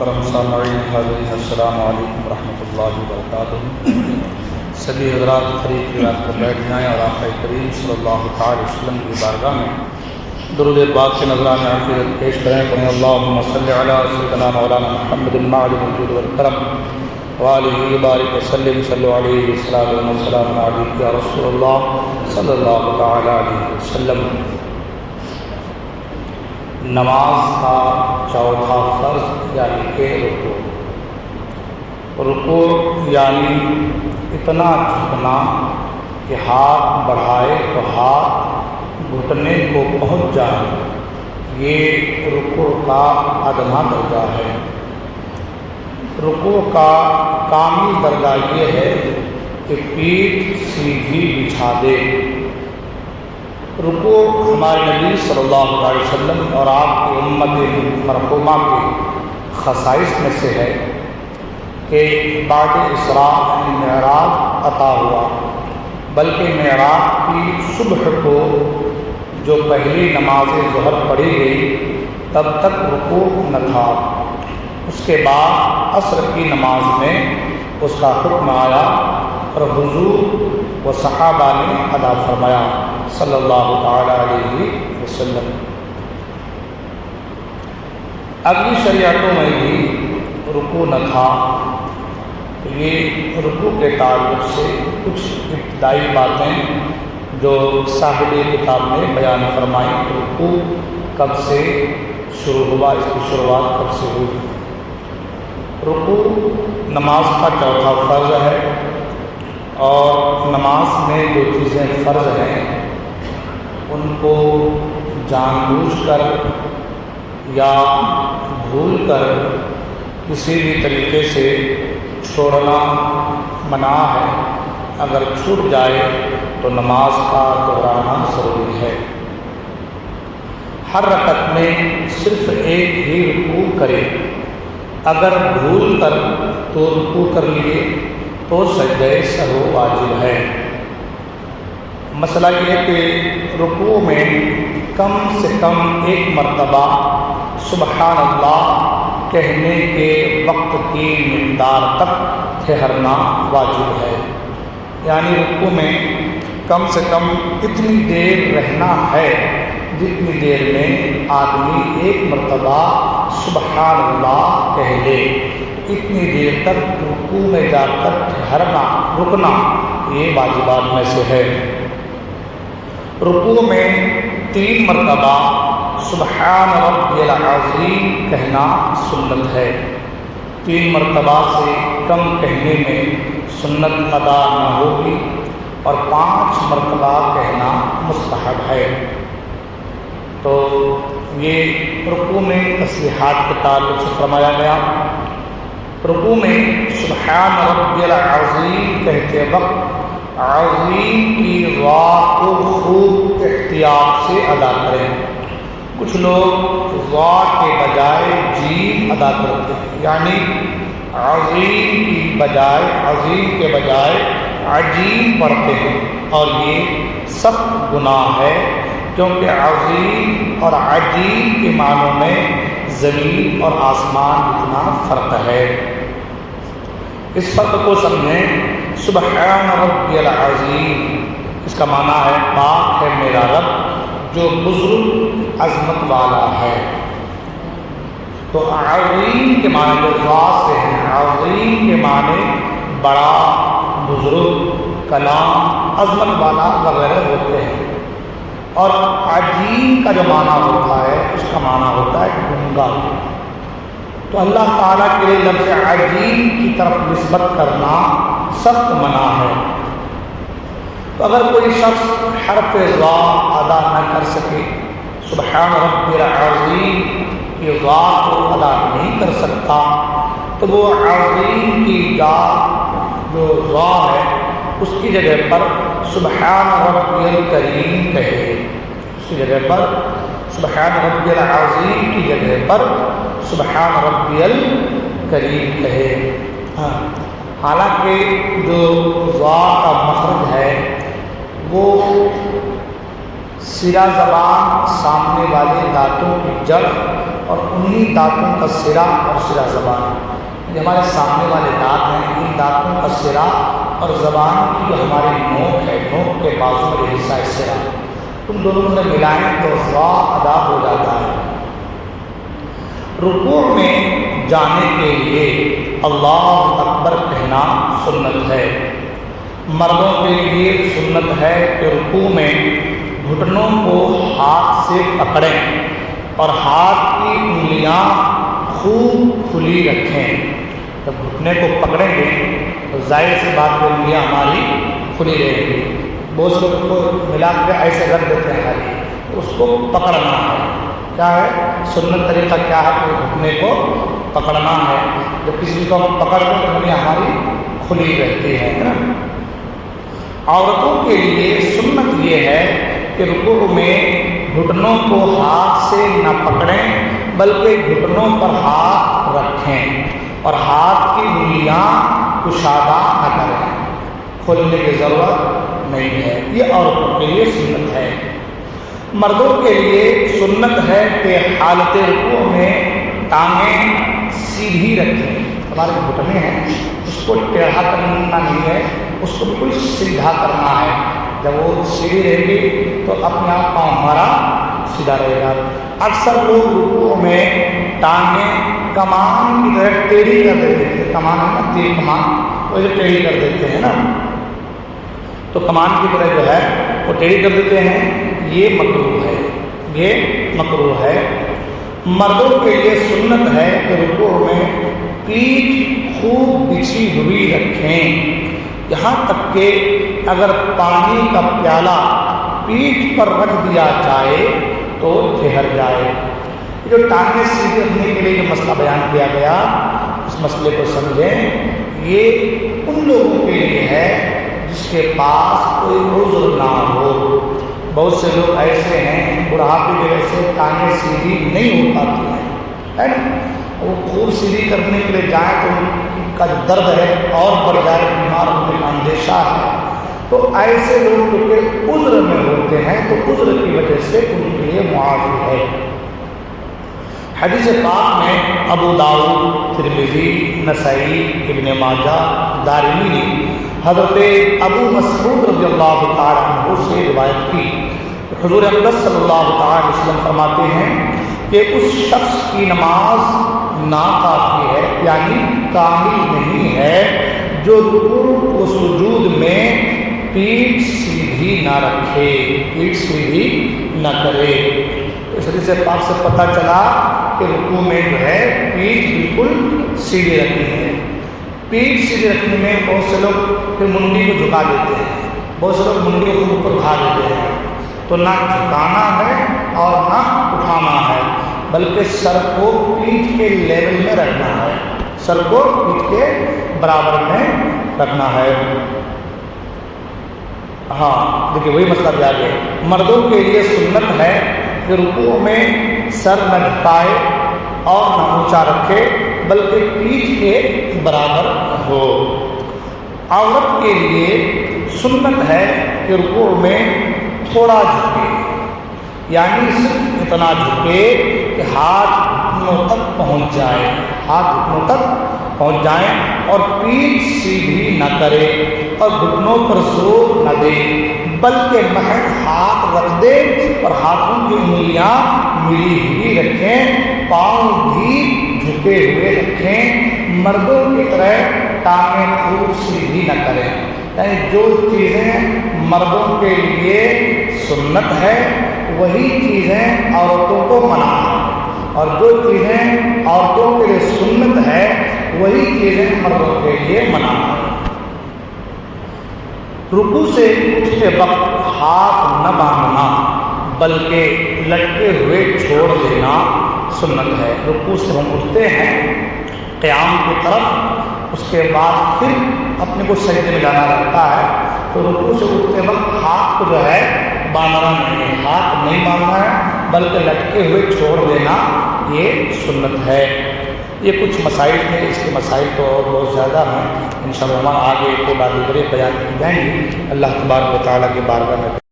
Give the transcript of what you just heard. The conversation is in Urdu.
محترم سامعین حاضرین السلام علیکم ورحمۃ اللہ وبرکاتہ۔ سبھی حضرات قریب کی رات پر بیٹھ جائیں اور آقا کریم صلی اللہ تعالی وسلم کی بارگاہ میں درود پاک کے نذرانہ عقیدت پیش کریں۔ پڑھیں اللہم صلی علی سیدنا مولانا محمد المعدن الجود والکرم وآلہ بارک وسلم صلو علیہ الصلاۃ والسلام علیک یا رسول اللہ صلی اللہ تعالی علیہ وسلم۔ نماز کا چوتھا فرض یعنی کہ رکوع یعنی اتنا جھکنا کہ ہاتھ بڑھائے تو ہاتھ گھٹنے کو پہنچ جائے، یہ رکوع کا ادنیٰ درجہ ہے۔ رکوع کا کامل درجہ یہ ہے کہ پیٹھ سیدھی بچھا دے۔ رکوع ہمارے نبی صلی اللہ علیہ وسلم اور آپ کی امت مرحومہ کے خصائص میں سے ہے کہ بعد اسراء معراج عطا ہوا، بلکہ معراج کی صبح کو جو پہلی نماز ظہر پڑھی گئی تب تک رکوع نہ تھا۔ اس کے بعد عصر کی نماز میں اس کا حکم آیا اور حضور و صحابہ نے ادا فرمایا صلی اللہ تعالی علیہ وسلم۔ اگلی شریعتوں میں بھی رکوع نہ تھا۔ یہ رکوع کے تعلق سے کچھ ابتدائی باتیں جو صاحب کتاب نے بیان فرمائی کہ رکوع کب سے شروع ہوا، اس کی شروعات کب سے ہوئی۔ رکوع نماز کا چوتھا فرض ہے، اور نماز میں جو چیزیں فرض ہیں ان کو جان بوجھ کر یا بھول کر کسی بھی طریقے سے چھوڑنا منع ہے۔ اگر چھوٹ جائے تو نماز کا دہرانا ضروری ہے۔ ہر رکعت میں صرف ایک ہی رکوع کرے۔ اگر بھول کر تو رکوع کر لیے تو سجدہ سہو واجب ہے۔ مسئلہ یہ ہے کہ رکوع میں کم سے کم ایک مرتبہ سبحان اللہ کہنے کے وقت کی مقدار تک ٹھہرنا واجب ہے، یعنی رکوع میں کم سے کم اتنی دیر رہنا ہے جتنی دیر میں آدمی ایک مرتبہ سبحان اللہ کہہ لے۔ اتنی دیر تک رکوع میں جا کر رکنا یہ واجبات میں سے ہے۔ رکوع میں 3 مرتبہ سبحان ربی العظیم کہنا سنت ہے۔ 3 مرتبہ سے کم کہنے میں سنت ادا نہ ہوگی، اور 5 مرتبہ کہنا مستحب ہے۔ تو یہ رکوع میں تسبیحات کے تعلق سے فرمایا گیا۔ رکوع میں سبحان ربی العظیم کہتے وقت عظیم کی را کو خوب احتیاط سے ادا کریں۔ کچھ لوگ را کے بجائے جیم ادا کرتے ہیں، یعنی عظیم کے بجائے عجیم پڑھتے ہیں، اور یہ سخت گناہ ہے، کیونکہ عظیم اور عجیم کے معنوں میں زمین اور آسمان اتنا فرق ہے۔ اس فرق کو سمجھیں۔ سبحان ربی العظیم اس کا معنی ہے پاک ہے میرا رب جو بزرگ عظمت والا ہے۔ تو عظیم کے معنی جو ذات سے ہیں، عظیم کے معنی بڑا، بزرگ، کلام، عظمت والا وغیرہ ہوتے ہیں، اور عظیم کا جو معنی ہوتا ہے اس کا معنی ہوتا ہے گنگا۔ تو اللہ تعالیٰ کے لیے لفظ عظیم کی طرف نسبت کرنا سخت منع ہے۔ تو اگر کوئی شخص حرف ذا ادا نہ کر سکے، سبحان ربی العظیم کی ذا کو ادا نہیں کر سکتا، تو وہ عظیم کی جا جو ذا ہے اس کی جگہ پر سبحان ربی الکریم کہے۔ اس کی جگہ پر سبحان ربی العظیم کی جگہ پر سبحان ربی الکریم کہے۔ حالانکہ جو ذا کا مخرج ہے وہ سرا زبان سامنے والے دانتوں کی جڑ اور انہی دانتوں کا سرا اور سرا زبان، یہ ہمارے سامنے والے دانت ہیں، ان دانتوں کا سرا اور زبان کی جو ہماری نوک ہے، نوک کے بازو میں حصہ ہے سرا، ان دونوں میں ملائیں تو دعا ادا ہو جاتا ہے۔ رکوع میں جانے کے لیے اللہ اکبر کہنا سنت ہے۔ مردوں کے لیے سنت ہے کہ رکوع میں گھٹنوں کو ہاتھ سے پکڑیں اور ہاتھ کی انگلیاں خوب کھلی رکھیں۔ جب گھٹنے کو پکڑیں گے تو ظاہر سی بات ہے انگلیاں ہماری کھلی رہیں گی۔ بہت سے لوگ کو ملا کے ایسے رکھ دیتے ہیں خالی، اس کو پکڑنا ہے۔ کیا ہے سنت طریقہ کیا ہے کہ گھٹنے کو پکڑنا ہے۔ جب کسی چیز کو ہم پکڑ کے تو انگلیاں ہماری کھلی رہتی ہے نا۔ عورتوں کے لیے سنت یہ ہے کہ رکوع میں گھٹنوں کو ہاتھ سے نہ پکڑیں بلکہ گھٹنوں پر ہاتھ رکھیں اور ہاتھ کی انگلیاں کشادہ نہ کریں، کھولنے کی ضرورت نہیں ہے۔ یہ عورتوں کے لیے سنت ہے۔ مردوں کے لیے سنت ہے کہ حالت رکوع میں ٹانگیں سیدھی رکھیں۔ ہمارے گھٹنے ہیں اس کو ٹیڑھا کرنا نہیں ہے، اس کو بالکل سیدھا کرنا ہے۔ جب وہ سیدھی رہے گی تو اپنے آپ پاؤں ہمارا سیدھا رہے گا۔ اکثر لوگ رکوع میں ٹانگیں کمان کی طرح ٹیڑھی کر دیتے ہیں، کمان ہے نا تیر کمان، وہ جو ٹیڑھی کر دیتے ہیں نا، تو کمان کی طرح جو ہے وہ ٹیڑھی کر دیتے ہیں، یہ مکروہ ہے، یہ مکروہ ہے۔ مردوں کے لیے سنت ہے کہ رکوع میں پیٹھ خوب بچھی ہوئی رکھیں، یہاں تک کہ اگر پانی کا پیالہ پیٹھ پر رکھ دیا جائے تو ٹھہر جائے۔ یہ جو ٹانگیں سیدھی رکھنے کے لیے جو مسئلہ بیان کیا گیا، اس مسئلے کو سمجھیں، یہ ان لوگوں کے لیے ہے جس کے پاس کوئی عذر نہ ہو۔ بہت سے لوگ ایسے ہیں بڑھاپے کی وجہ سے ٹانگیں سیدھی نہیں ہو پاتی ہیں، ہے نا، وہ خوب سیدھی کرنے کے لیے جائیں تو ان کا جو درد ہے اور بڑھ جائے، بیمار ہونے کا اندیشہ ہے، تو ایسے لوگ جو کہ عذر میں ہوتے ہیں تو عذر کی وجہ سے ان کے لیے معافی ہے۔ حدیث پاک میں ابو داؤد، ترمذی، نسائی، ابن ماجہ، دارمی نے حضرت ابو مسعود رضی اللہ تعالیٰ عنہ سے روایت کی، حضور اقدس صلی اللہ تعالیٰ علیہ وسلم فرماتے ہیں کہ اس شخص کی نماز ناکافی ہے، یعنی کامل نہیں ہے، جو رکوع و سجود میں پیٹھ سیدھی نہ رکھے، پیٹھ سیدھی نہ کرے۔ اس حدیث پاک سے پتہ چلا کہ رکوع میں جو ہے پیٹھ بالکل سیدھی رکھنی ہے۔ پیٹھ سیدھی رکھنے میں بہت سے لوگ پھر منڈی کو جھکا دیتے ہیں، بہت سے لوگ منڈی کو اوپر اٹھا دیتے ہیں، تو نہ جھکانا ہے اور نہ اٹھانا ہے، بلکہ سر کو پیٹھ کے لیول میں رکھنا ہے، سر کو پیٹھ کے برابر میں رکھنا ہے۔ ہاں دیکھیے وہی مسئلہ بھی آگے، مردوں کے لیے سنت ہے کہ رکوع میں سر نہ جھکائے اور نہ اونچا رکھے بلکہ پیٹھ کے برابر ہو۔ عورت کے لیے سنت ہے کہ رکوع میں تھوڑا جھکے، یعنی صرف اتنا جھکے کہ ہاتھ گھٹنوں تک پہنچ جائے، ہاتھ گھٹنوں تک پہنچ جائیں اور پیٹھ سیدھی نہ کرے اور گھٹنوں پر زور نہ دے، بلکہ محض ہاتھ رکھ دے اور ہاتھوں کی انگلیاں ملی ہوئی رکھیں، پاؤں بھی جھکے ہوئے رکھیں، مردوں کی طرح ٹانگیں خوب سیدھی نہ کریں۔ یعنی جو چیزیں مردوں کے لیے سنت ہے وہی چیزیں عورتوں کو منع ہے، اور جو چیزیں عورتوں کے لیے سنت ہے وہی چیزیں مردوں کے لیے منع ہے۔ رکوع سے اٹھتے وقت ہاتھ نہ باندھنا بلکہ لٹکے ہوئے چھوڑ دینا سنت ہے۔ رکوع سے ہم اٹھتے ہیں قیام کی طرف، اس کے بعد پھر اپنے کو سجدے میں جانا رہتا ہے، تو رکوع سے اٹھتے وقت ہاتھ کو جو ہے باندھنا نہیں ہے، ہاتھ نہیں باندھنا ہے بلکہ لٹکے ہوئے چھوڑ دینا، یہ سنت ہے۔ یہ کچھ مسائل تھے، اس کے مسائل تو اور بہت زیادہ ہیں، انشاءاللہ ہم آگے کے بعد دیگر بیان کی جائیں گی۔ اللہ تبارک و تعالیٰ کی بارگاہ میں